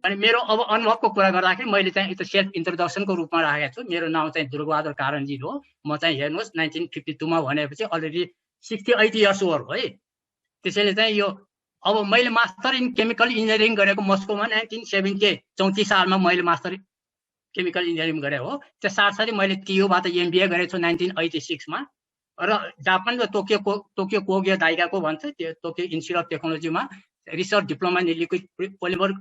अनि मेरो अब अनुभवको कुरा गर्दाखेरि मैले चाहिँ यो सेल्फ इन्ट्रोडक्सनको रूपमा राखेको छु। मेरो नाम चाहिँ दुर्गाबहादुर कारणजी हो। म चाहिँ हेर्नुहोस् 1952 मा भनेपछि अलरेडी 68 इयर्स ओल्ड है। त्यसैले चाहिँ यो अब मैले मास्टर इन केमिकल इन्जिनियरिङ गरेको मस्कोमा 1934 सालमा मैले मास्टर केमिकल इन्जिनियरिङ गरे हो। त्यस साथसाथै मैले TUबाट MBA गरेको छु 1986 मा र जापानको टोकियो कोगियो दाइगाको भन्छ त्यो टोकियो इन्स्टिच्युट अफ टेक्नोलोजीमा research diploma in liquid polymer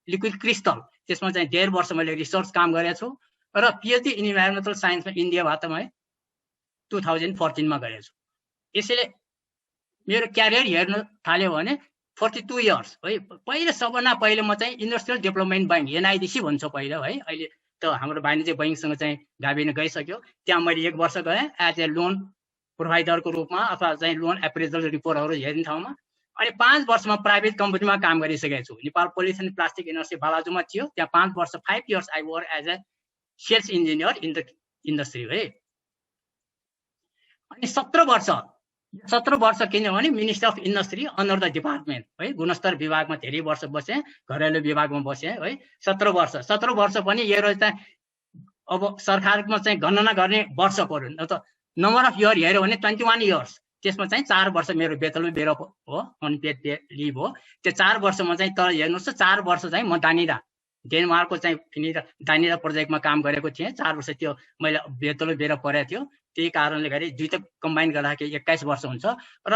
liquid crystal त्यसमा चाहिँ 1.5 वर्ष मैले रिसर्च काम गरेको छु र PhD इन इन्भाइरोमेन्टल साइन्समा इन्डियाबाट मैले 2014 मा गरेको छु। यसैले मेरो क्यारियर हेर्न थाल्यो भने 42 इयर्स है। पहिले सबभन्दा पहिले म चाहिँ इन्डस्ट्रियल डेभलपमेन्ट बैंक NIDC भन्छ पहिले है। अहिले त हाम्रो वाणिज्य बैंकसँग चाहिँ गाभिन गइसक्यो। त्यहाँ मैले 1 वर्ष गएँ एज ए लोन प्रोभाइडरको रूपमा अथवा चाहिँ लोन एप्रेजल रिपोर्टहरू हेर्ने ठाउँमा। अनि 5 वर्षमा प्राइभेट कम्पनीमा काम गरिसकेको छु। Nepal police and plastic industry बालाजुमा थियो। त्यहाँ 5 वर्ष 5 years I work as a sales engineer in the industry है। अनि 17 वर्ष किनभने minister of industry under the department है। गुणस्तर विभागमा धेरै वर्ष बसेँ, घरेलु विभागमा बसेँ है। 17 वर्ष पनि यो चाहिँ अब सरकारमा चाहिँ गणना गर्ने वर्षको त नम्बर अफ इयर हेऱ्यो भने 21 इयर्स। त्यसमा चाहिँ 4 वर्ष मेरो बेतलमा मेरो हो, अनपेड लिभ हो। त्यो 4 वर्षमा चाहिँ तर हेर्नुहोस् 4 वर्ष चाहिँ म दानिरा डेनमार्कको चाहिँ दानिरा प्रोजेक्टमा काम गरेको थिएँ। 4 वर्ष त्यो मैले बेतलो बेर परेको थियो। त्यही कारणले गर्दा दुईटा कम्बाइन गर्दाखेरि 21 वर्ष हुन्छ र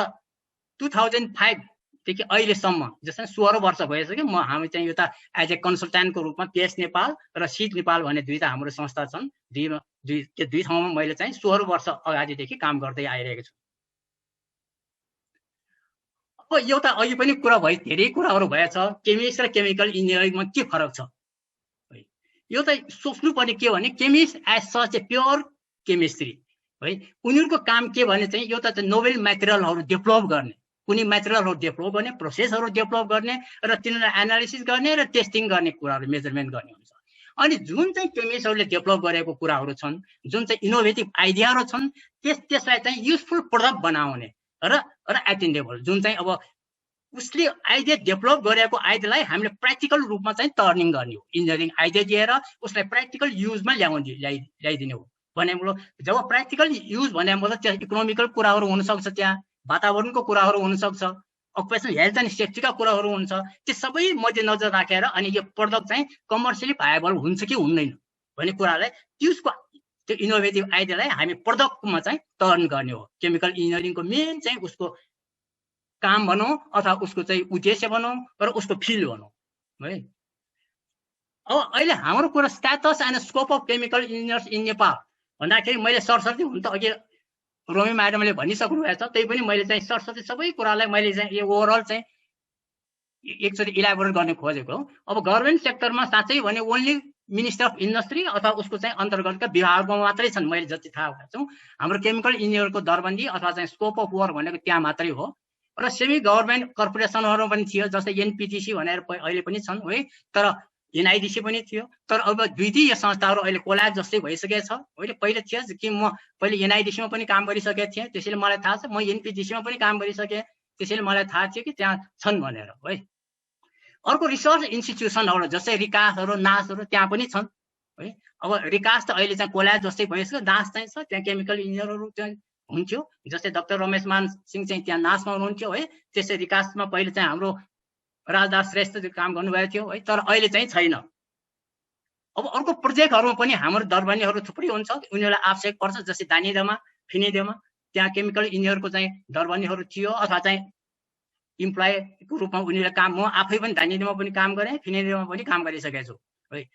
2005 देखि अहिलेसम्म जस्तै 16 वर्ष भइसक्यो। हामी चाहिँ एउटा एज ए कन्सल्टेन्टको रूपमा पेस नेपाल र सिट नेपाल भन्ने दुईटा हाम्रो संस्था छन्। त्यो दुई ठाउँमा मैले चाहिँ 16 वर्ष अगाडिदेखि काम गर्दै आइरहेको छु। अब एउटा अघि पनि कुरा भयो, धेरै कुराहरू भएछ केमिस्ट र केमिकल इन्जिनियरिङमा के फरक छ। यो त सोच्नुपर्ने के भने chemist as such a pure chemistry है। उनीहरूको काम के भने चाहिँ एउटा चाहिँ नोभेल मेटेरियलहरू डेभलप गर्ने, कुनै मेटेरियलहरू डेभलप गर्ने, प्रोसेसहरू डेभलप गर्ने र तिनीहरूलाई एनालिसिस गर्ने र टेस्टिङ गर्ने कुराहरू मेजरमेन्ट गर्ने हुन्छ। अनि जुन चाहिँ केमिस्टहरूले डेभलप गरेको कुराहरू छन्, जुन चाहिँ इनोभेटिभ आइडियाहरू छन्, त्यसलाई चाहिँ युजफुल प्रोडक्ट बनाउने र एटेन्डेबल, जुन चाहिँ अब उसले आइडिया डेभलप गरेको आइडियालाई हामीले प्र्याक्टिकल रूपमा चाहिँ टर्निङ गर्ने हो। इन्जिनियरिङ आइडिया दिएर उसलाई प्र्याक्टिकल युजमा ल्याइदिने हो भने जब प्र्याक्टिकल युज भने मतलब त्यहाँ इकोनोमिकल कुराहरू हुनसक्छ, त्यहाँ वातावरणको कुराहरू हुनसक्छ, अकुपेसनल हेल्थ एन्ड सेफ्टीका कुराहरू हुन्छ। त्यो सबै मध्यनजर राखेर अनि यो प्रडक्ट चाहिँ कमर्सियली भाइबल हुन्छ कि हुँदैन भन्ने कुरालाई त्यसको त्यो इनोभेटिभ आइडियालाई हामी प्रडक्टमा चाहिँ टर्न गर्ने हो। केमिकल इन्जिनियरिङको मेन चाहिँ उसको काम भनौँ अथवा उसको चाहिँ उद्देश्य भनौँ र उसको फिल्ड भनौँ है। अब अहिले हाम्रो कुरा status and scope of chemical engineers in Nepal भन्दाखेरि मैले सरसर्ती हुन त अघि रोमी म्याडमले भनिसक्नु भएको छ, त्यही पनि मैले चाहिँ सरसर्ती सबै कुरालाई मैले चाहिँ यो ओभरअल चाहिँ एकचोटि इलाबोरेट गर्न खोजेको हो। अब गभर्मेन्ट सेक्टरमा साँच्चै भने ओन्ली मिनिस्टर अफ इन्डस्ट्री अथवा उसको चाहिँ अन्तर्गतका विभागमा मात्रै छन्। मैले जति थाहा भएको छु हाम्रो केमिकल इन्जिनियरको दरबन्दी अथवा चाहिँ स्कोप अफ वर्क भनेको त्यहाँ मात्रै हो। र सेमी गभर्मेन्ट कर्पोरेसनहरू पनि थियो, जस्तै NPTC भनेर अहिले पनि छन् है, तर NIDC पनि थियो। तर अब दुई संस्थाहरू अहिले कोल्याब जस्तै भइसकेको छ। अहिले पहिले थियो कि म पहिले NIDC मा पनि काम गरिसकेको थिएँ, त्यसैले मलाई थाहा छ। म NPTC मा पनि काम गरिसकेँ, त्यसैले मलाई थाहा थियो कि त्यहाँ छन् भनेर है। अर्को रिसर्च इन्स्टिट्युसनहरू जस्तै रिकासहरू नासहरू त्यहाँ पनि छन् है। अब रिकास त अहिले चाहिँ कोल्याब जस्तै भइसक्यो, नास चाहिँ छ, त्यहाँ केमिकल इन्जिनियरहरू चाहिँ हुन्थ्यो। जस्तै डाक्टर रमेश मान सिंह चाहिँ त्यहाँ नासमा हुनुहुन्थ्यो है। त्यसै रिकासमा पहिले चाहिँ हाम्रो राजदास श्रेष्ठ काम गर्नुभएको थियो है, तर अहिले चाहिँ छैन। अब अर्को प्रोजेक्टहरूमा पनि हाम्रो दरबन्दीहरू थुप्रै हुन्छ, उनीहरूलाई आवश्यक पर्छ। जस्तै दानिदामा फिनिदेमा त्यहाँ केमिकल इन्जिनियरको चाहिँ दरबन्दीहरू थियो अथवा चाहिँ इम्प्लोयको रूपमा उनीहरूले काम, म आफै पनि दानिदामा पनि काम गरेँ, फिनिदेमा पनि काम गरिसकेको छु है।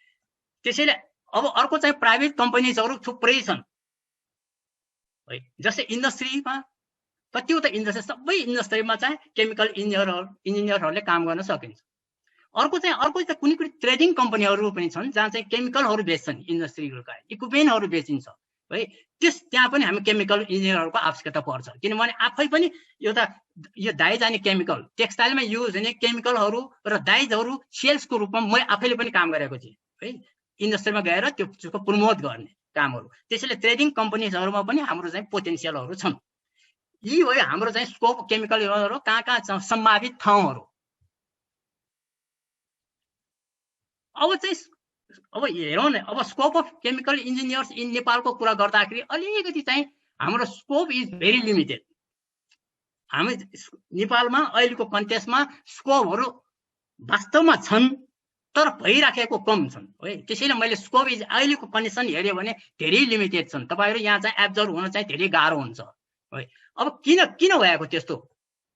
त्यसैले अब अर्को चाहिँ प्राइभेट कम्पनीजहरू थुप्रै छन् है। जस्तै इन्डस्ट्रीमा कतिवटा इन्डस्ट्री, सबै इन्डस्ट्रीमा चाहिँ केमिकल इन्जिनियरहरूले काम गर्न सकिन्छ। अर्को चाहिँ कुनै ट्रेडिङ कम्पनीहरू पनि छन् जहाँ चाहिँ केमिकलहरू बेच्छन्, इन्डस्ट्रीका इक्विपमेन्टहरू बेचिन्छ है। त्यहाँ पनि हामी केमिकल इन्जिनियरहरूको आवश्यकता पर्छ, किनभने आफै पनि एउटा यो दाइ जाने केमिकल टेक्सटाइलमा युज हुने केमिकलहरू र दाइजहरू सेल्सको रूपमा म आफैले पनि काम गरेको थिएँ है। इन्डस्ट्रीमा गएर त्यसको प्रमोट गर्ने कामहरू। त्यसैले ट्रेडिङ कम्पनीजहरूमा पनि हाम्रो चाहिँ पोटेन्सियलहरू छन्। यी हो हाम्रो चाहिँ स्कोप केमिकलहरू कहाँ कहाँ छ, सम्भावित ठाउँहरू। अब चाहिँ अब हेरौँ न, अब scope of chemical engineers in नेपालको कुरा गर्दाखेरि अलिकति चाहिँ हाम्रो स्कोप इज भेरी लिमिटेड। हामी नेपालमा अहिलेको कन्टेक्स्टमा स्कोपहरू वास्तवमा छन् तर भइराखेको कम छन् है। त्यसैले मैले स्कोप इज अहिलेको कन्डिसन हेऱ्यो भने धेरै लिमिटेड छन्। तपाईहरु यहाँ चाहिँ एब्जर्भ हुन चाहिँ धेरै गाह्रो हुन्छ है। अब किन भएको त्यस्तो,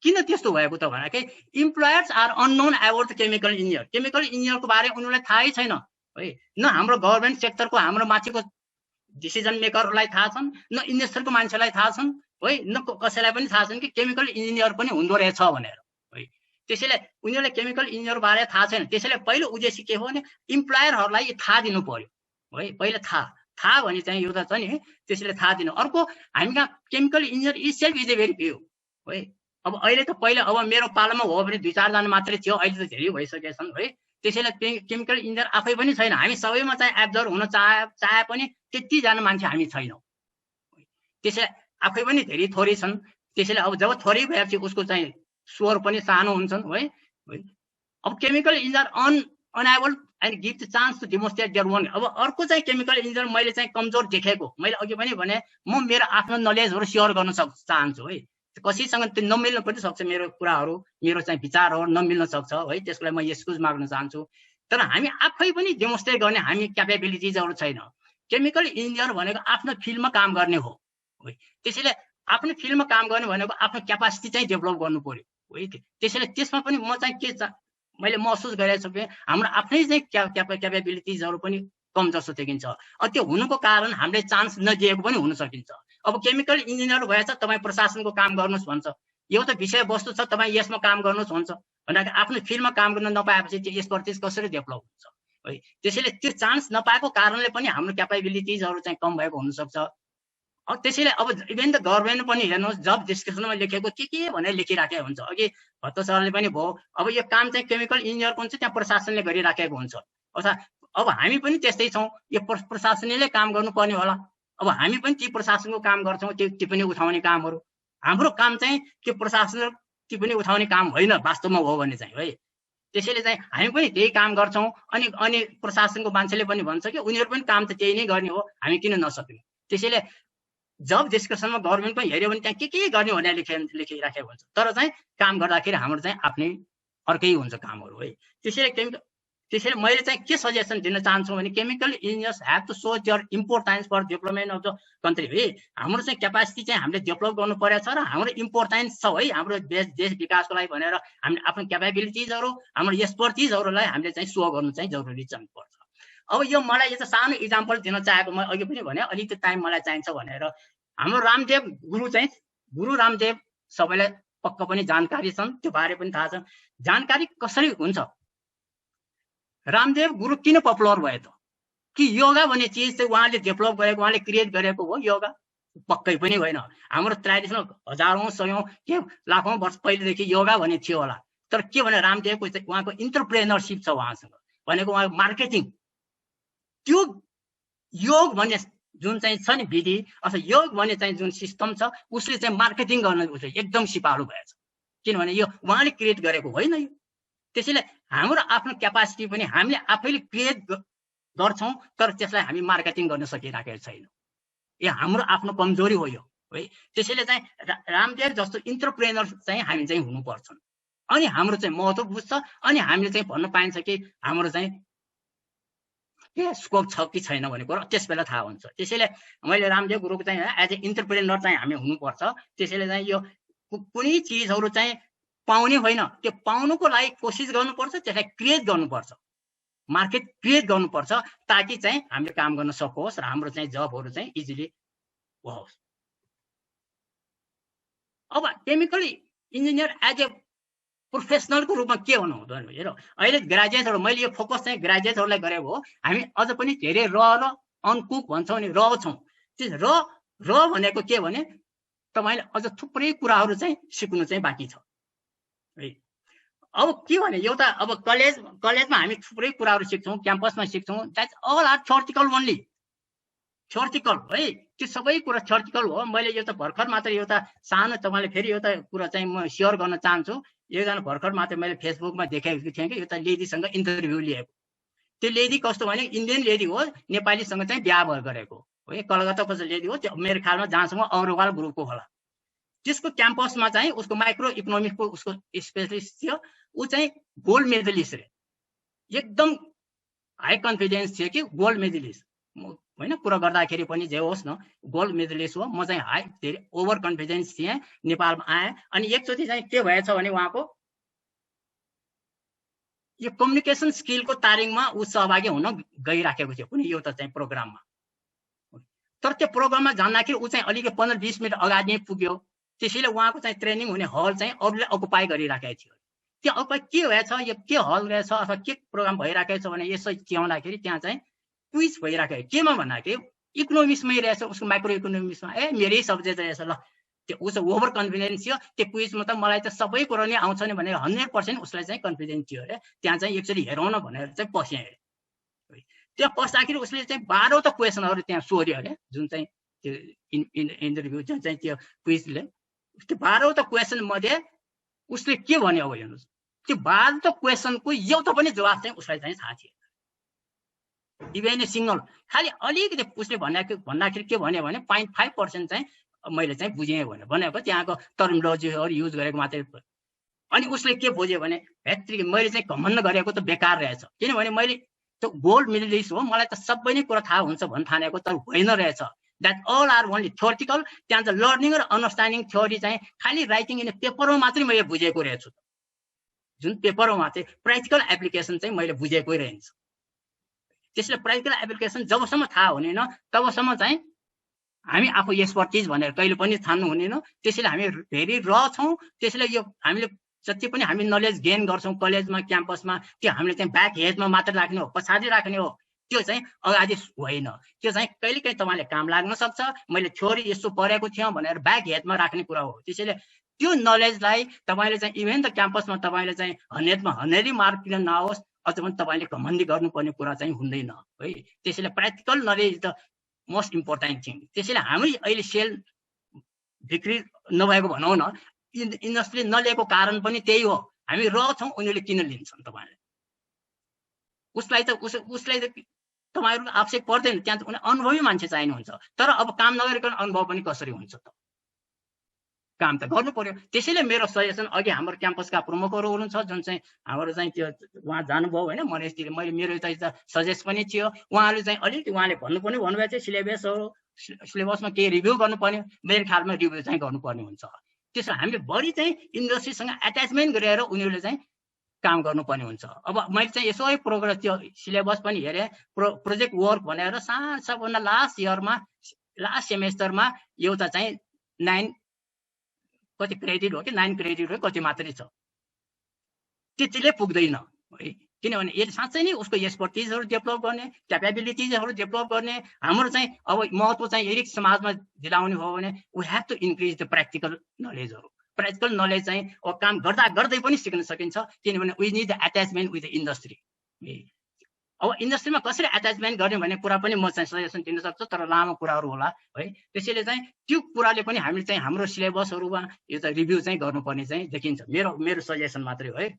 किन त्यस्तो भएको त भनेकै employers are unknown about the chemical engineer. Chemical इन्जिनियरको बारे उनीहरूलाई थाहै छैन है। न हाम्रो गभर्नमेन्ट सेक्टरको हाम्रो माथिको डिसिजन मेकरहरूलाई थाहा छन्, न इन्डस्ट्रीको मान्छेलाई थाहा छन् है, न कसैलाई पनि थाहा छैन कि केमिकल इन्जिनियर पनि हुँदो रहेछ भनेर है। त्यसैले उनीहरूले केमिकल इन्जिनियर बारे थाहा छैन। त्यसैले पहिलो उद्देश्य के हो भने इम्प्लोयरहरूलाई थाहा दिनु पर्यो है। पहिला थाहा भने चाहिँ यो त छ नि, त्यसैले थाहा दिनु। अर्को हामीमा chemical engineer is self is a very few है। अब अहिले त पहिला अब मेरो पालामा हो भने 2-4 जना मात्रै थियो, अहिले त धेरै भइसकेका छन् है। त्यसैले केमिकल इन्जिनियर आफै पनि छैन। हामी सबैमा चाहिँ एब्जर्भ हुन चाहे पनि त्यति जना मान्छे हामी छैनौँ। त्यसैले आफै पनि धेरै थोरै छन्। त्यसैले अब जब थोरै भएपछि उसको चाहिँ स्वर पनि सानो हुन्छन् है। अब chemical engineer unable and give the chance to demonstrate their own. अब अर्को चाहिँ केमिकल इन्जिनियर मैले चाहिँ कमजोर देखेको, मैले अघि पनि भने म मेरो आफ्नो नलेजहरू सेयर गर्न चाहन्छु है। कसैसँग त्यो नमिल्न पनि सक्छ, मेरो कुराहरू, मेरो चाहिँ विचारहरू नमिल्न सक्छ है। त्यसको लागि म एक्सक्युज माग्न चाहन्छु। तर हामी आफै पनि डेमोन्स्ट्रेट गर्ने हामी क्यापेबिलिटिजहरू छैन। केमिकल इन्जिनियर भनेको आफ्नो फिल्डमा काम गर्ने हो है। त्यसैले आफ्नो फिल्डमा काम गर्ने भनेको आफ्नो क्यापासिटी चाहिँ डेभलप गर्नु पर्यो है। त्यसैले त्यसमा पनि म चाहिँ के मैले महसुस गरेको छु कि हाम्रो आफ्नै चाहिँ क्यापेबिलिटिजहरू पनि कम जस्तो देखिन्छ। त्यो हुनुको कारण हामीले चान्स नदिएको पनि हुन सकिन्छ। अब केमिकल इन्जिनियर भएछ तपाईँ प्रशासनको काम गर्नुहोस् भन्छ, एउटा विषयवस्तु छ तपाईँ यसमा काम गर्नुहोस् भन्छ भन्दाखेरि आफ्नो फिल्डमा काम गर्न नपाएपछि त्यो एक्सपर्टिज कसरी डेभलप हुन्छ है। त्यसैले त्यो चान्स नपाएको कारणले पनि हाम्रो क्यापेबिलिटिजहरू चाहिँ कम भएको हुनसक्छ। त्यसैले अब इभन द गभर्नमेन्ट पनि हेर्नुहोस्, जब डिस्क्रिप्सनमा लेखेको के भनेर लेखिराखेको हुन्छ। अघि भत्त सरले पनि भयो, अब यो काम चाहिँ केमिकल इन्जिनियरको हुन्छ, त्यहाँ प्रशासनले गरिराखेको हुन्छ। अर्थात् अब हामी पनि त्यस्तै छौँ, यो प्रशासनले काम गर्नुपर्ने होला। अब हामी पनि ती प्रशासनको काम गर्छौँ, त्यो टिप्पणी उठाउने कामहरू। हाम्रो काम चाहिँ त्यो प्रशासन टिप्पणी उठाउने काम होइन वास्तवमा हो भने चाहिँ है। त्यसैले चाहिँ हामी पनि त्यही काम गर्छौँ। अनि प्रशासनको मान्छेले पनि भन्छ कि उनीहरू पनि काम त त्यही नै गर्ने हो, हामी किन नसक्ने। त्यसैले जब डिस्कसनमा गभर्नमेन्ट पनि हेऱ्यो भने त्यहाँ के गर्ने भनेर लेखिराखेको हुन्छ, तर चाहिँ काम गर्दाखेरि हाम्रो चाहिँ आफ्नै अर्कै हुन्छ कामहरू है। त्यसैले मैले चाहिँ के सजेसन दिन चाहन्छु भने chemical engineers have to show their importance for development of the country है। हाम्रो चाहिँ क्यापासिटी चाहिँ हामीले डेभलप गर्नु परेको छ र हाम्रो इम्पोर्टेन्स छ है हाम्रो देश विकासको लागि भनेर हामीले आफ्नो क्यापेबिलिटिजहरू, हाम्रो एक्सपर्टिजहरूलाई हामीले चाहिँ सो गर्नु चाहिँ जरुरी चाहिँ पर्छ। अब यो मलाई एउटा सानो इक्जाम्पल दिन चाहेको, म अघि पनि भने अलिकति टाइम मलाई चाहिन्छ भनेर। हाम्रो रामदेव गुरु रामदेव सबैलाई पक्क पनि जानकारी छन्, त्यो बारे पनि थाहा छ। जानकारी कसरी हुन्छ, रामदेव गुरु किन पपुलर भयो त? कि योगा भन्ने चिज चाहिँ उहाँले डेभलप गरेको, उहाँले क्रिएट गरेको हो योगा? पक्कै पनि होइन। हाम्रो ट्रेडिसनल हजारौँ सयौँ के लाखौँ वर्ष पहिलेदेखि योगा भन्ने थियो होला। तर के भने रामदेवको चाहिँ उहाँको इन्टरप्रेनरसिप छ उहाँसँग, भनेको उहाँको मार्केटिङ। त्यो योग भन्ने जुन चाहिँ छ नि विधि अथवा योग भन्ने चाहिँ जुन सिस्टम छ, उसले चाहिँ मार्केटिङ गर्न एकदम सिपालु भएछ। किनभने यो उहाँले क्रिएट गरेको होइन यो। त्यसैले हाम्रो आफ्नो क्यापासिटी पनि हामीले आफैले क्रिएट गर्छौँ, तर त्यसलाई हामी मार्केटिङ गर्न सकिराखेको छैनौँ। यो हाम्रो आफ्नो कमजोरी हो यो है। त्यसैले चाहिँ रामदेव जस्तो इन्टरप्रेनर चाहिँ हामी चाहिँ हुनुपर्छ। अनि हाम्रो चाहिँ महत्त्व बुझ्छ, अनि हामीले चाहिँ भन्न पाइन्छ कि हाम्रो चाहिँ के स्कोप छ कि छैन भन्ने कुरो त्यस बेला थाहा हुन्छ। त्यसैले मैले रामदेव गुरुको चाहिँ एज ए इन्टरप्रेनर चाहिँ हामी हुनुपर्छ। त्यसैले चाहिँ यो कुनै चिजहरू चाहिँ पाउने होइन, त्यो पाउनुको लागि कोसिस गर्नुपर्छ, त्यसलाई क्रिएट गर्नुपर्छ, मार्केट क्रिएट गर्नुपर्छ, ताकि चाहिँ हामीले काम गर्न सकोस् र हाम्रो चाहिँ जबहरू चाहिँ इजिली होस्। अब केमिकल इन्जिनियर एज ए प्रोफेसनलको रूपमा के हुनु हुँदैन हेर। अहिले ग्रेजुएटहरू, मैले यो फोकस चाहिँ ग्रेजुएटहरूलाई गरेको हो। हामी अझ पनि धेरै र अनकुक भन्छौँ नि, छौँ। त्यो र भनेको के भने तपाईँले अझ थुप्रै कुराहरू चाहिँ सिक्नु चाहिँ बाँकी छ है। अब के भने एउटा अब कलेजमा हामी थुप्रै कुराहरू सिक्छौँ, क्याम्पसमा सिक्छौँ, that's all are theoretical only, theoretical है। त्यो सबै कुरा थ्योरिटिकल हो। मैले एउटा भर्खर मात्र एउटा सानो तपाईँले फेरि एउटा कुरा चाहिँ म सेयर गर्न चाहन्छु। एकजना भर्खर मात्र मैले फेसबुकमा देखेको थिएँ कि एउटा लेडीसँग इन्टरभ्यू लिएको। त्यो लेडी कस्तो भने इन्डियन लेडी हो, नेपालीसँग चाहिँ बिहा गरेको हो, कलकत्ताको लेडी हो, त्यो मेरो ख्यालमा जहाँसँग अग्रवाल ग्रुपको होला। त्यसको क्याम्पसमा चाहिँ उसको माइक्रो इकोनोमिक्सको उसको स्पेशलिस्ट थियो, ऊ चाहिँ गोल्ड मेडलिस्ट रे, एकदम हाई कन्फिडेन्स थियो कि गोल्ड मेडलिस्ट होइन, कुरा गर्दाखेरि पनि जे होस् न गोल्ड मेडलिस्ट हो। म चाहिँ हाई धेरै ओभर कन्फिडेन्स थिएँ, नेपालमा आएँ। अनि एकचोटि चाहिँ के भएछ भने उहाँको यो कम्युनिकेसन स्किलको तालिममा ऊ सहभागी हुन गइराखेको थियो कुनै एउटा चाहिँ प्रोग्राममा। तर त्यो प्रोग्राममा जाँदाखेरि ऊ चाहिँ अलिकति 15-20 मिनट अगाडि नै पुग्यो, त्यसैले उहाँको चाहिँ ट्रेनिङ हुने हल चाहिँ अरूले अकुपाई गरिराखेको थियो। त्यो अकुपाई के भएछ, यो के हल रहेछ अथवा के प्रोग्राम भइराखेको छ भने यसो च्याउँदाखेरि त्यहाँ चाहिँ क्विज भइराखेको, केमा भन्दाखेरि इकोनोमिक्समै रहेछ, उसको माइक्रो इकोनोमिक्समा। मेरै सब्जेक्ट रहेछ ल, त्यो उसो ओभर कन्फिडेन्स थियो। त्यो क्विजमा त मलाई त सबै कुरो नै आउँछ नि भनेर 100% उसलाई चाहिँ कन्फिडेन्स थियो अरे। त्यहाँ चाहिँ एकचोटि हेरौँ न भनेर चाहिँ पस्यो अरे। त्यहाँ पस्दाखेरि उसले चाहिँ 12वटा क्वेसनहरू त्यहाँ सोध्यो अरे, जुन चाहिँ त्यो इन्टरभ्यू जुन चाहिँ त्यो क्विजले। त्यो 12वटा क्वेसन मध्ये उसले के भन्यो अब हेर्नुहोस्, त्यो 12वटा क्वेसनको एउटा पनि जवाब चाहिँ उसलाई चाहिँ थाहा थिएन, इभेन ए सिङ्गल। खालि अलिकति उसले भन्दाखेरि के भन्यो भने 0.5% चाहिँ मैले चाहिँ बुझेँ भनेको त्यहाँको टर्मिनोलोजीहरू युज गरेको मात्रै। अनि उसले के बुझ्यो भने भ्यात्रिक मैले चाहिँ घमण्ड गरेको त बेकार रहेछ, किनभने मैले त्यो गोल्ड मेडलिस्ट हो, मलाई त सबै नै कुरा थाहा हुन्छ भन्ने ठानेको, तर होइन रहेछ। That all are only theoretical. त्यहाँ चाहिँ लर्निङ र अन्डरस्ट्यान्डिङ थ्योरी चाहिँ खालि राइटिङ इन पेपरमा मात्रै मैले बुझेको रहेछु, जुन पेपरमा चाहिँ प्र्याक्टिकल एप्लिकेसन चाहिँ मैले बुझेकै रहन्छ। त्यसले प्र्याक्टिकल एप्लिकेसन जबसम्म थाहा हुँदैन तबसम्म चाहिँ हामी आफू एक्सपर्टिज भनेर कहिले पनि ठान्नु हुँदैन। त्यसैले हामी धेरै छौँ। त्यसैले यो हामीले जति पनि हामी नलेज गेन गर्छौँ कलेजमा क्याम्पसमा, त्यो हामीले चाहिँ ब्याक हेडमा मात्र राख्ने हो, पछाडि राख्ने हो, त्यो चाहिँ अगाडि होइन। त्यो चाहिँ कहिलेकाहीँ तपाईँले काम लाग्न सक्छ, मैले थ्योरी यस्तो पढेको थिएँ भनेर ब्याक हेडमा राख्ने कुरा हो। त्यसैले त्यो नलेजलाई तपाईँले चाहिँ इभेन द क्याम्पसमा तपाईँले चाहिँ 100मा 100 मार्क किन नआओस्, अझ पनि तपाईँले घमण्डी गर्नुपर्ने कुरा चाहिँ हुँदैन है। त्यसैले प्र्याक्टिकल नलेज त मोस्ट इम्पोर्टेन्ट थिङ। त्यसैले हामी अहिले सेल बिक्री नभएको भनौँ न, इन्डस्ट्री नलिएको कारण पनि त्यही हो, हामी छौँ, उनीहरूले किन लिन्छन् तपाईँले। उसलाई त तपाईँहरूको आवश्यक पर्दैन, त्यहाँ त अनुभवी मान्छे चाहिनुहुन्छ। तर अब काम नगरिकन अनुभव पनि कसरी हुन्छ त, काम त गर्नु पर्यो। त्यसैले मेरो सजेसन, अघि हाम्रो क्याम्पसका प्रमुखहरू हुनुहुन्छ जुन चाहिँ हाम्रो चाहिँ त्यो उहाँ जानुभयो होइन मनेशतिर, मैले मेरो त सजेस्ट पनि थियो। उहाँले चाहिँ अलिकति उहाँले भन्नुभएको थियो सिलेबसमा केही रिभ्यू गर्नुपर्ने, मेरो ख्यालमा रिभ्यू चाहिँ गर्नुपर्ने हुन्छ। त्यसो हामीले बढी चाहिँ इन्डस्ट्रीसँग एट्याचमेन्ट गरेर उनीहरूले चाहिँ काम गर्नुपर्ने हुन्छ। अब मैले चाहिँ यसो प्रोग्रेस त्यो सिलेबस पनि हेरेँ, प्रोजेक्ट वर्क भनेर सबभन्दा लास्ट सेमेस्टरमा एउटा चाहिँ 9 कति क्रेडिट हो कि 9 क्रेडिट हो कति मात्रै छ, त्यतिले पुग्दैन है। किनभने यो साँच्चै नै उसको एक्सपर्टिजहरू डेभलप गर्ने, क्यापेबिलिटिजहरू डेभलप गर्ने, हाम्रो चाहिँ अब महत्त्व चाहिँ यदि समाजमा दिलाउने हो भने we have to increase the practical नलेजहरू। प्र्याक्टिकल नलेज चाहिँ अब काम गर्दा गर्दै पनि सिक्न सकिन्छ, किनभने we need the attachment with the industry. अब इन्डस्ट्रीमा कसरी एट्याचमेन्ट गर्ने भन्ने कुरा पनि म चाहिँ सजेसन दिन सक्छु, तर लामो कुराहरू होला है। त्यसैले चाहिँ त्यो कुराले पनि हामीले चाहिँ हाम्रो सिलेबसहरूमा यो चाहिँ रिभ्यू चाहिँ गर्नुपर्ने चाहिँ देखिन्छ, मेरो सजेसन मात्रै हो है।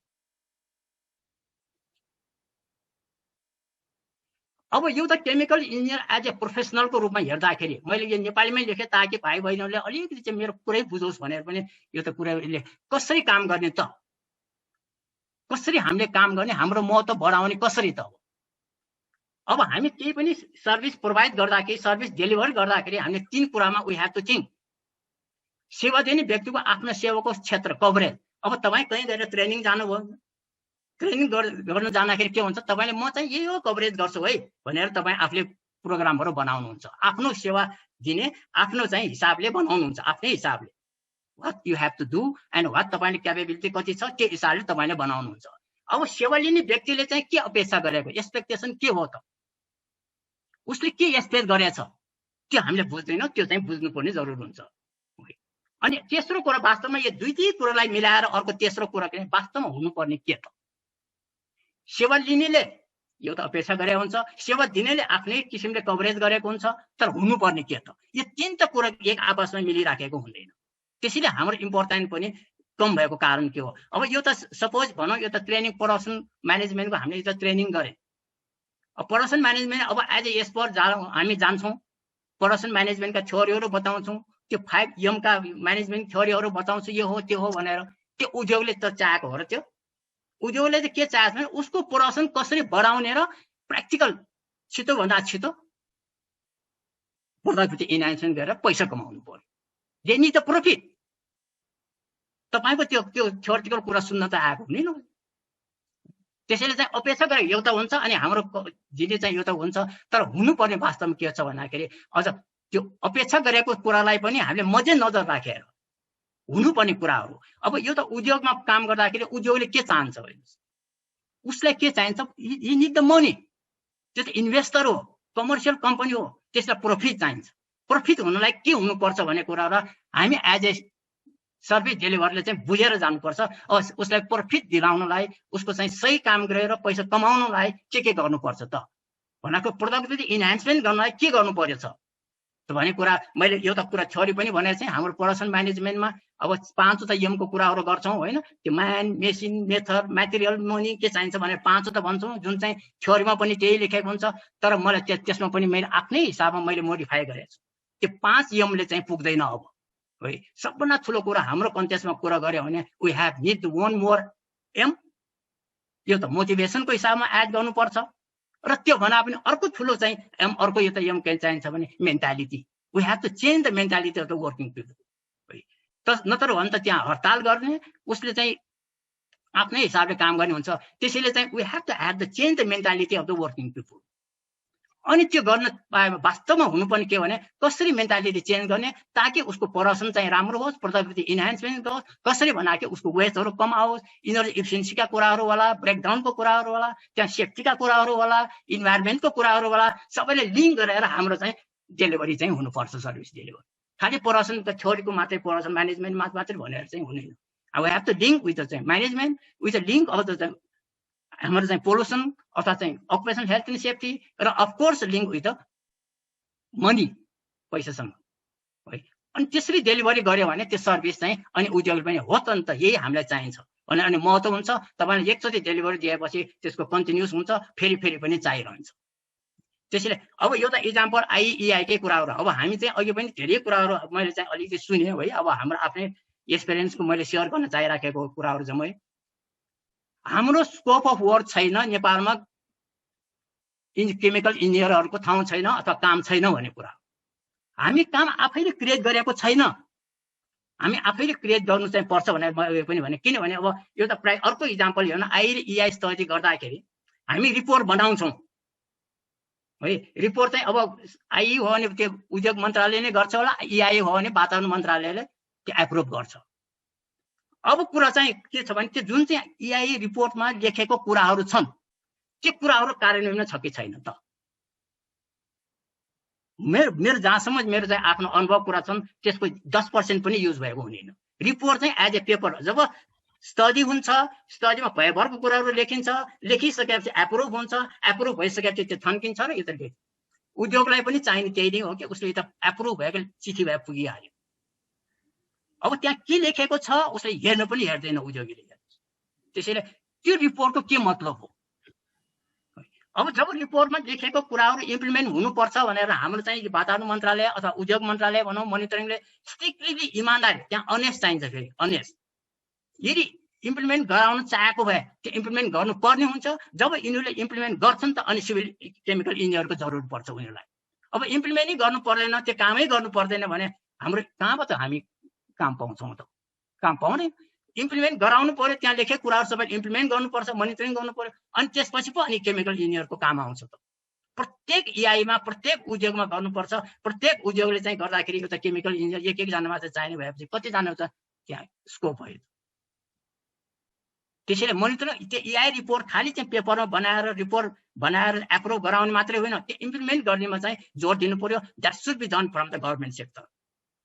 अब एउटा केमिकल इन्जिनियर एज ए प्रोफेसनलको रूपमा हेर्दाखेरि मैले यो नेपालीमै लेखेँ ताकि भाइ बहिनीहरूले अलिकति चाहिँ मेरो कुरै बुझोस् भनेर पनि यो त कुरा कसरी काम गर्ने त, कसरी हामीले काम गर्ने, हाम्रो महत्त्व बढाउने कसरी त। अब हामी केही पनि सर्भिस प्रोभाइड गर्दाखेरि, सर्भिस डेलिभर गर्दाखेरि हामीले 3 कुरामा वी हेभ टु थिङ्क। सेवा दिने व्यक्तिको आफ्नो सेवाको क्षेत्र कभरेज। अब तपाईँ कहीँ गएर ट्रेनिङ जानुभयो, ट्रेनिङ गर्न जाँदाखेरि के हुन्छ, तपाईँले म चाहिँ यही हो कभरेज गर्छु है भनेर तपाईँ आफूले प्रोग्रामहरू बनाउनुहुन्छ, आफ्नो सेवा दिने आफ्नो चाहिँ हिसाबले बनाउनुहुन्छ, आफ्नै हिसाबले what you have to do and what तपाईँले क्यापेबिलिटी कति छ त्यो हिसाबले तपाईँले बनाउनुहुन्छ। अब सेवा लिने व्यक्तिले चाहिँ के अपेक्षा गरेको, एक्सपेक्टेसन के हो त, उसले के एक्सपेक्ट गरेछ त्यो हामीले बुझ्दैनौँ, त्यो चाहिँ बुझ्नुपर्ने जरुरी हुन्छ। अनि तेस्रो कुरा, वास्तवमा यो दुईटै कुरालाई मिलाएर अर्को तेस्रो कुरा के वास्तवमा हुनुपर्ने के त, सेवा लिनेले एउटा अपेक्षा गरे हुन्छ, सेवा दिनेले आफ्नै किसिमले कभरेज गरेको हुन्छ, तर हुनुपर्ने के त, यो 3 कुरा एक आपसमा मिलिराखेको हुँदैन। त्यसैले हाम्रो इम्पोर्टेन्ट पनि कम भएको कारण के हो। अब यो त सपोज भनौँ यो त ट्रेनिङ प्रोडक्सन म्यानेजमेन्टको हामीले यो ट्रेनिङ गरे, प्रोडक्सन म्यानेजमेन्ट अब एज एस पर हामी जान्छौँ, प्रोडक्सन म्यानेजमेन्टका थ्योरीहरू बताउँछौँ, त्यो 5M का म्यानेजमेन्ट थ्योरीहरू बताउँछु, यो हो त्यो हो भनेर। त्यो उद्योगले त चाहेको हो र त्यो उद्योगले चाहिँ के चाहेको छ भने उसको प्रोडक्सन कसरी बढाउने र प्र्याक्टिकल छिटोभन्दा छिटो प्रोडक्टिभिटी इन्हान्समेन्ट गरेर पैसा कमाउनु पर्यो। They need the profit. तपाईको त्यो थ्योरिटिकल कुरा सुन्न त आएको हुँदैन। त्यसैले चाहिँ अपेक्षा गरे एउटा हुन्छ अनि हाम्रो जिले चाहिँ एउटा हुन्छ, तर हुनुपर्ने वास्तवमा के छ भन्दाखेरि अझ त्यो अपेक्षा गरेको कुरालाई पनि हामीले मध्यनजर राखेर हुनुपर्ने कुराहरू। अब एउटा उद्योगमा काम गर्दाखेरि उद्योगले के चाहन्छ भने उसलाई के चाहिन्छ, यी निड द मनी। त्यो त इन्भेस्टर हो, कमर्सियल कम्पनी हो, त्यसलाई प्रॉफिट चाहिन्छ। प्रॉफिट हुनलाई के हुनुपर्छ भन्ने कुरा र हामी एज ए सर्भिस डेलिभरले चाहिँ बुझेर जानुपर्छ। उसलाई प्रॉफिट दिलाउनलाई, उसको चाहिँ सही काम गरेर पैसा कमाउनलाई के गर्नुपर्छ त भनेको प्रोडक्टिभिटी इन्हान्समेन्ट गर्नलाई के गर्नु पर्यो छ भन्ने कुरा मैले एउटा कुरा थ्योरी पनि भनेर चाहिँ हाम्रो प्रोडक्सन म्यानेजमेन्टमा अब 5वटा M को कुराहरू गर्छौँ होइन। त्यो man, machine, method, material, money के चाहिन्छ भनेर 5वटा भन्छौँ, जुन चाहिँ थ्योरीमा पनि त्यही लेखेको हुन्छ। तर मलाई त्यसमा पनि मैले आफ्नै हिसाबमा मैले मोडिफाई गरेको छु। त्यो 5M ले चाहिँ पुग्दैन अब है। सबभन्दा ठुलो कुरा हाम्रो कन्टेक्स्टमा कुरा गर्यो भने we have need one more M। यो त मोटिभेसनको हिसाबमा एड गर्नुपर्छ र त्यो भन्दा पनि अर्को ठुलो चाहिँ M, अर्को यो त M के चाहिन्छ भने mentality. We have to change the mentality of the working people है। नत्र भने त त्यहाँ हडताल गर्ने, उसले चाहिँ आफ्नै हिसाबले काम गर्ने हुन्छ। त्यसैले चाहिँ we have to have the change the mentality of the working people. अनि त्यो गर्न पाएमा वास्तवमा हुनुपर्ने के भने कसरी मेन्टालिटी चेन्ज गर्ने ताकि उसको प्रोडक्सन चाहिँ राम्रो होस्, प्रोडक्टिभिटी इन्हान्समेन्ट होस्। कसरी भन्दाखेरि उसको वेस्टहरू कम आओस्, इनर्जी इफिसियन्सीका कुराहरू होला, ब्रेकडाउनको कुराहरू होला, त्यहाँ सेफ्टीका कुराहरू होला, इन्भाइरोमेन्टको कुराहरू होला, सबैले लिङ्क गरेर हाम्रो चाहिँ डेलिभरी चाहिँ हुनुपर्छ, सर्भिस डेलिभरी। खालि प्रोडक्सन त थ्योरीको मात्रै प्रोडक्सन म्यानेजमेन्ट मात्रै भनेर चाहिँ हुँदैन। अब we have to link with the चाहिँ management, with the link of the हाम्रो चाहिँ पोल्युसन अथवा चाहिँ अकुपेसनल हेल्थ एन्ड सेफ्टी र of course link with the money, पैसासँग है। अनि त्यसरी डेलिभरी गर्यो भने त्यो सर्भिस चाहिँ अनि उद्योग पनि हो त नि त, यही हामीलाई चाहिन्छ भने अनि महत्त्व हुन्छ। तपाईँले एकचोटि डेलिभरी दिएपछि त्यसको कन्टिन्युस हुन्छ, फेरि पनि चाहिरहन्छ। त्यसैले अब एउटा इक्जाम्पल IEI कै कुराहरू। अब हामी चाहिँ अघि पनि धेरै कुराहरू मैले चाहिँ अलिकति सुने है। अब हाम्रो आफ्नै एक्सपिरियन्सको मैले सेयर गर्न चाहिराखेको कुराहरू चाहिँ हाम्रो स्कोप अफ वर्क छैन नेपालमा, केमिकल इन्जिनियरहरूको ठाउँ छैन अथवा काम छैन भन्ने कुरा। हामी काम आफैले क्रिएट गरेको छैन, हामी आफैले क्रिएट गर्नु चाहिँ पर्छ भनेर मैले पनि भने। किनभने अब एउटा प्राय अर्को इक्जाम्पल हेर्नु, IEI स्टडी गर्दाखेरि हामी रिपोर्ट बनाउँछौँ है। रिपोर्ट चाहिँ अब IE हो भने त्यो उद्योग मन्त्रालयले नै गर्छ होला, EI हो भने वातावरण मन्त्रालयले त्यो एप्रुभ गर्छ। अब कुरा चाहिँ के छ भने त्यो जुन चाहिँ EI रिपोर्टमा लेखेको कुराहरू छन् त्यो कुराहरू कार्यान्वयन छ कि छैन त। मेरो जहाँसम्म मेरो चाहिँ आफ्नो अनुभव कुरा छन् त्यसको 10% पनि युज भएको हुँदैन। रिपोर्ट चाहिँ एज ए पेपर, जब स्टडी हुन्छ, स्टडीमा भयभरको कुराहरू लेखिन्छ, लेखिसकेपछि एप्रुभ हुन्छ, एप्रुभ भइसकेपछि त्यो थन्किन्छ र यो त उद्योगलाई पनि चाहिने त्यही नै हो कि उसले त एप्रुभ भएको चिठी भए पुगिहाल्यो। अब त्यहाँ के लेखेको छ उसले हेर्न पनि हेर्दैन उद्योगीले। त्यसैले त्यो रिपोर्टको के मतलब हो? अब जब रिपोर्टमा लेखेको कुराहरू इम्प्लिमेन्ट हुनुपर्छ भनेर हाम्रो चाहिँ वातावरण मन्त्रालय अथवा उद्योग मन्त्रालय भनौँ, मोनिटरिङले स्ट्रिक्टली इमान्दारी त्यहाँ अनेस्ट चाहिन्छ। फेरि अनेस्ट यदि इम्प्लिमेन्ट गराउन चाहेको भए त्यो इम्प्लिमेन्ट गर्नुपर्ने हुन्छ। जब यिनीहरूले इम्प्लिमेन्ट गर्छन् त अनि सिभिल केमिकल इन्जिनियरको जरुरत पर्छ उनीहरूलाई। अब इम्प्लिमेन्टै गर्नु पर्दैन, त्यो कामै गर्नु पर्दैन भने हाम्रो कहाँबाट हामी काम पाउँछौँ त? काम पाउँदैन। इम्प्लिमेन्ट गराउनु पर्यो, त्यहाँ लेखेको कुराहरू सबै इम्प्लिमेन्ट गर्नुपर्छ, मोनिटरिङ गर्नु पर्यो, अनि त्यसपछि पो अनि केमिकल इन्जिनियरको काम आउँछ त। प्रत्येक EIमा प्रत्येक उद्योगमा गर्नुपर्छ। प्रत्येक उद्योगले चाहिँ गर्दाखेरि एउटा केमिकल इन्जिनियर एकजनामा चाहिँ चाहिने भएपछि कतिजना त त्यहाँ स्कोप भयो। त्यसैले मोनिटरिङ त्यो EI रिपोर्ट खालि चाहिँ पेपरमा बनाएर रिपोर्ट बनाएर एप्रुभ गराउने मात्रै होइन, त्यो इम्प्लिमेन्ट गर्नेमा चाहिँ जोड दिनु पर्यो। That should be done from the government sector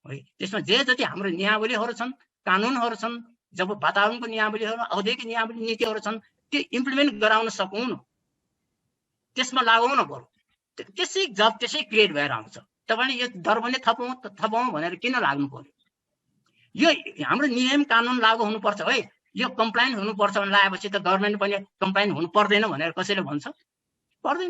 है। त्यसमा जे जति हाम्रो नियमावलीहरू छन्, कानुनहरू छन्, जब वातावरणको नियमावलीहरू, औद्योगिक नियमावली नीतिहरू छन्, त्यो इम्प्लिमेन्ट गराउन सकौँ न, त्यसमा लागौँ न बरु। त्यसै जब त्यसै क्रिएट भएर आउँछ। तपाईँले यो दर पनि थपौँ भनेर किन लाग्नु पर्यो? यो हाम्रो नियम कानुन लागू हुनुपर्छ है, यो कम्प्लाइन हुनुपर्छ भने लगाएपछि त गभर्मेन्ट पनि कम्प्लाइन हुनु पर्दैन भनेर कसैले भन्छ? पर्दैन।